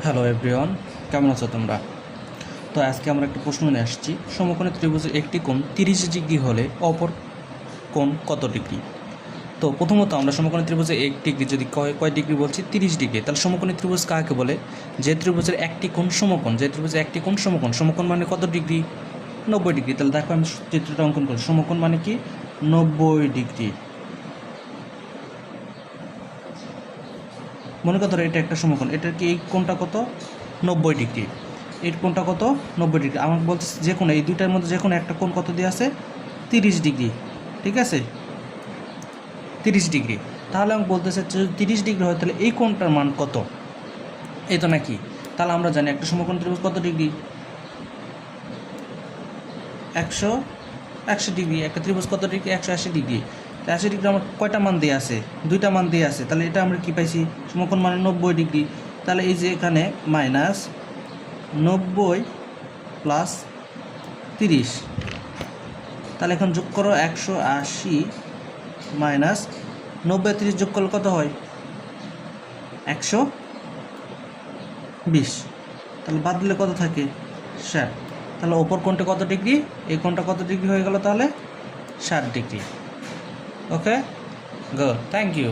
Hello everyone, কেমন আছো তোমরা? তো আজকে আমরা একটা প্রশ্ন নিয়ে আসছি। সমকোণী ত্রিভুজের একটি কোণ 30 ডিগ্রি হলে অপর কোণ কত ডিগ্রি? তো প্রথমত আমরা সমকোণী ত্রিভুজে এক ডিগ্রি যদি কয় ডিগ্রি বলছি, 30 ডিগ্রি। তাহলে সমকোণী ত্রিভুজ কাকে বলে? যে ত্রিভুজের একটি কোণ সমকোণ, যে ত্রিভুজের একটি কোণ সমকোণ। সমকোণ মানে কত ডিগ্রি? 90 ডিগ্রি। তাহলে দেখো আমি চিত্রটা অঙ্কন করি। সমকোণ মানে কি? 90 ডিগ্রি। মনে করো এটা একটা সমকোণ, এটার কি এই কোণটা কত? 90 ডিগ্রি। এই কোণটা কত? 90 ডিগ্রি। আমাকে বলছে যে কোনো এই দুইটার মধ্যে যে কোনো একটা কোণ কত দিয়ে আছে? 30 ডিগ্রি। ঠিক আছে, 30 ডিগ্রি। তাহলে আমাকে বলতেছে যদি 30 ডিগ্রি হয় তাহলে এই কোণটার মান কত? এই তো নাকি? তাহলে আমরা জানি একটা সমকোণ ত্রিভুজ কত ডিগ্রি? 180 ডিগ্রি। একটা ত্রিভুজ কত ডিগ্রি? 180 ডিগ্রি। 80 ডিগ্রি আমার কয়টা মান দিয়ে আছে? দুইটা মান দিয়ে আছে। তাহলে এটা আমরা কি পাইছি? সমকোণ মানে 90 ডিগ্রি। তাহলে এই যে এখানে মাইনাস 90 প্লাস 30। তাহলে এখন যোগ করো 180 মাইনাস 90 30 যোগ করলে কত হয়? 120। তাহলে বাদ দিলে কত থাকে? 60। তাহলে ওপর কোণটা কত ডিগ্রি? এই কোণটা কত ডিগ্রি হয়ে গেল তাহলে? 60 degree. Okay, good, thank you.